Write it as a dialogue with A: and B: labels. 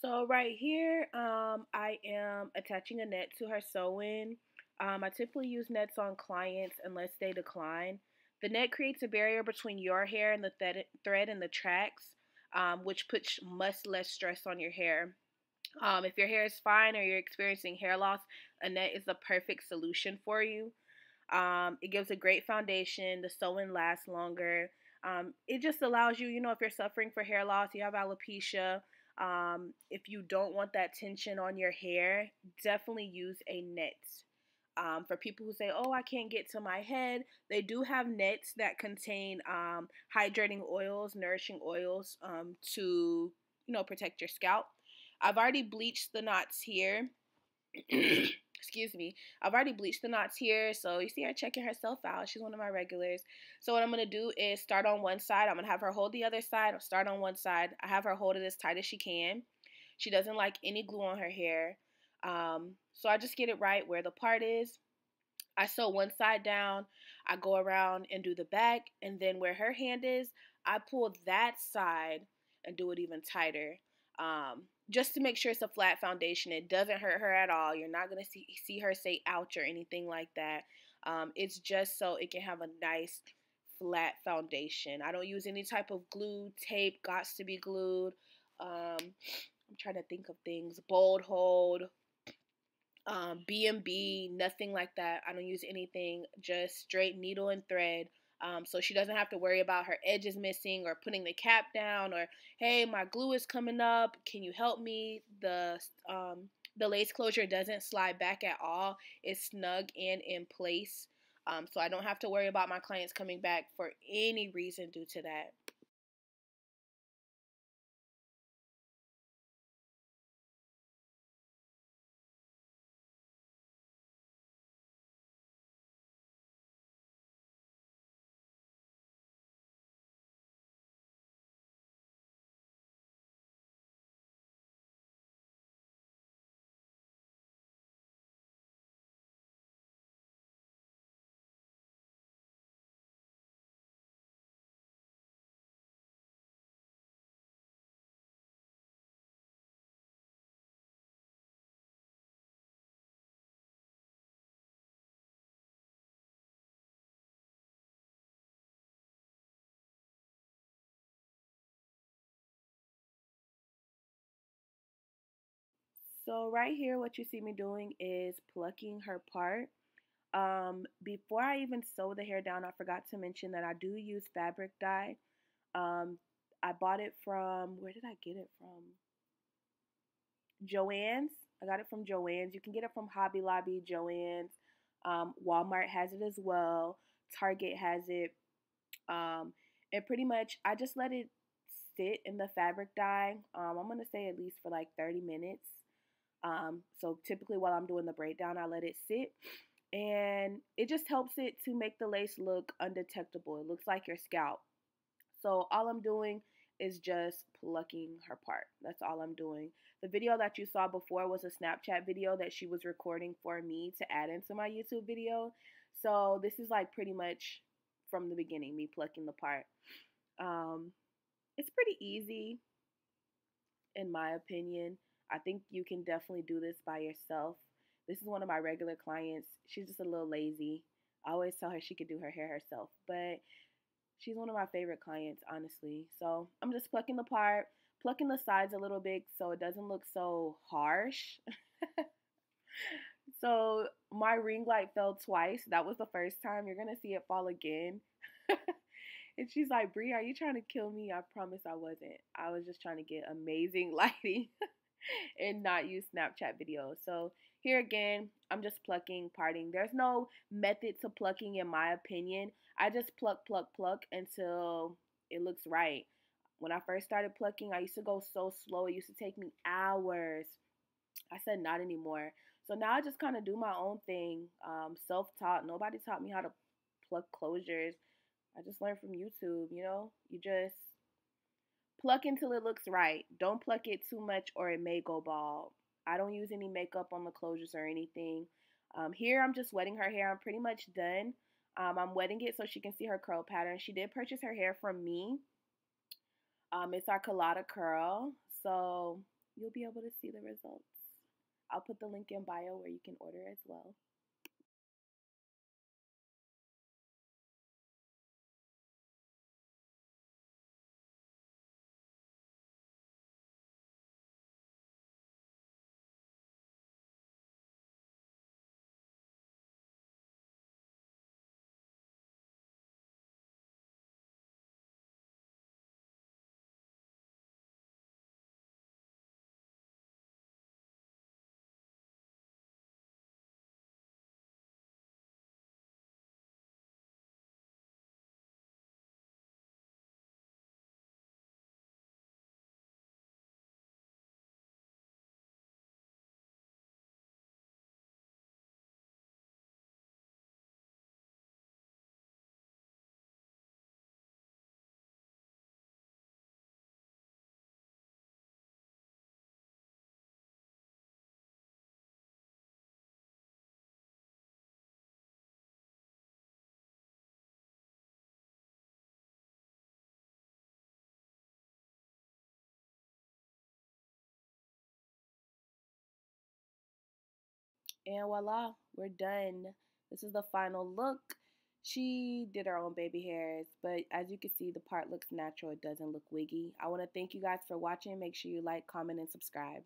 A: So right here, I am attaching a net to her sew-in. I typically use nets on clients unless they decline. The net creates a barrier between your hair and the thread and the tracks, which puts much less stress on your hair. If your hair is fine or you're experiencing hair loss, a net is the perfect solution for you. It gives a great foundation. The sew-in lasts longer. It just allows you, if you're suffering for hair loss, you have alopecia, if you don't want that tension on your hair, definitely use a net. For people who say, oh, I can't get to my head, they do have nets that contain hydrating oils, nourishing oils to, protect your scalp. I've already bleached the knots here. Excuse me. I've already bleached the knots here. So you see her checking herself out. She's one of my regulars. So what I'm going to do is start on one side. I'm going to have her hold the other side. I'll start on one side. I have her hold it as tight as she can. She doesn't like any glue on her hair. So I just get it right where the part is. I sew one side down. I go around and do the back. And then where her hand is, I pull that side and do it even tighter. Just to make sure it's a flat foundation. It doesn't hurt her at all. You're not going to see her say ouch or anything like that. It's just so it can have a nice flat foundation. I don't use any type of glue, tape, gots to be glued. I'm trying to think of things. Bold hold, B&B, nothing like that. I don't use anything, just straight needle and thread. So she doesn't have to worry about her edges missing or putting the cap down or, hey, my glue is coming up. Can you help me? The lace closure doesn't slide back at all. It's snug and in place. So I don't have to worry about my clients coming back for any reason due to that. So right here, what you see me doing is plucking her part. Before I even sew the hair down, I forgot to mention that I do use fabric dye. I bought it from, where did I get it from? Joann's. I got it from Joann's. You can get it from Hobby Lobby, Joann's. Walmart has it as well. Target has it. And pretty much, I just let it sit in the fabric dye. I'm going to say at least for like 30 minutes. So typically while I'm doing the breakdown, I let it sit. And it just helps it to make the lace look undetectable. It looks like your scalp. So all I'm doing is just plucking her part. That's all I'm doing. The video that you saw before was a Snapchat video that she was recording for me to add into my YouTube video. So this is like pretty much from the beginning, me plucking the part. It's pretty easy in my opinion. I think you can definitely do this by yourself. This is one of my regular clients. She's just a little lazy. I always tell her she could do her hair herself, but she's one of my favorite clients, honestly. So I'm just plucking the part, plucking the sides a little bit so it doesn't look so harsh. So my ring light fell twice. That was the first time. You're going to see it fall again. And she's like, Bree, are you trying to kill me? I promise I wasn't. I was just trying to get amazing lighting and not use Snapchat videos. So here again, I'm just plucking, parting. There's no method to plucking in my opinion. I just pluck, pluck, pluck until it looks right. When I first started plucking, I used to go so slow. It used to take me hours. I said not anymore. So now I just kind of do my own thing, self-taught. Nobody taught me how to pluck closures. I just learned from YouTube, You just pluck until it looks right. Don't pluck it too much or it may go bald. I don't use any makeup on the closures or anything. Here I'm just wetting her hair. I'm pretty much done. I'm wetting it so she can see her curl pattern. She did purchase her hair from me. It's our colada curl. So you'll be able to see the results. I'll put the link in bio where you can order as well. And voila, we're done. This is the final look. She did her own baby hairs, but as you can see, the part looks natural. It doesn't look wiggy. I want to thank you guys for watching. Make sure you like, comment, and subscribe.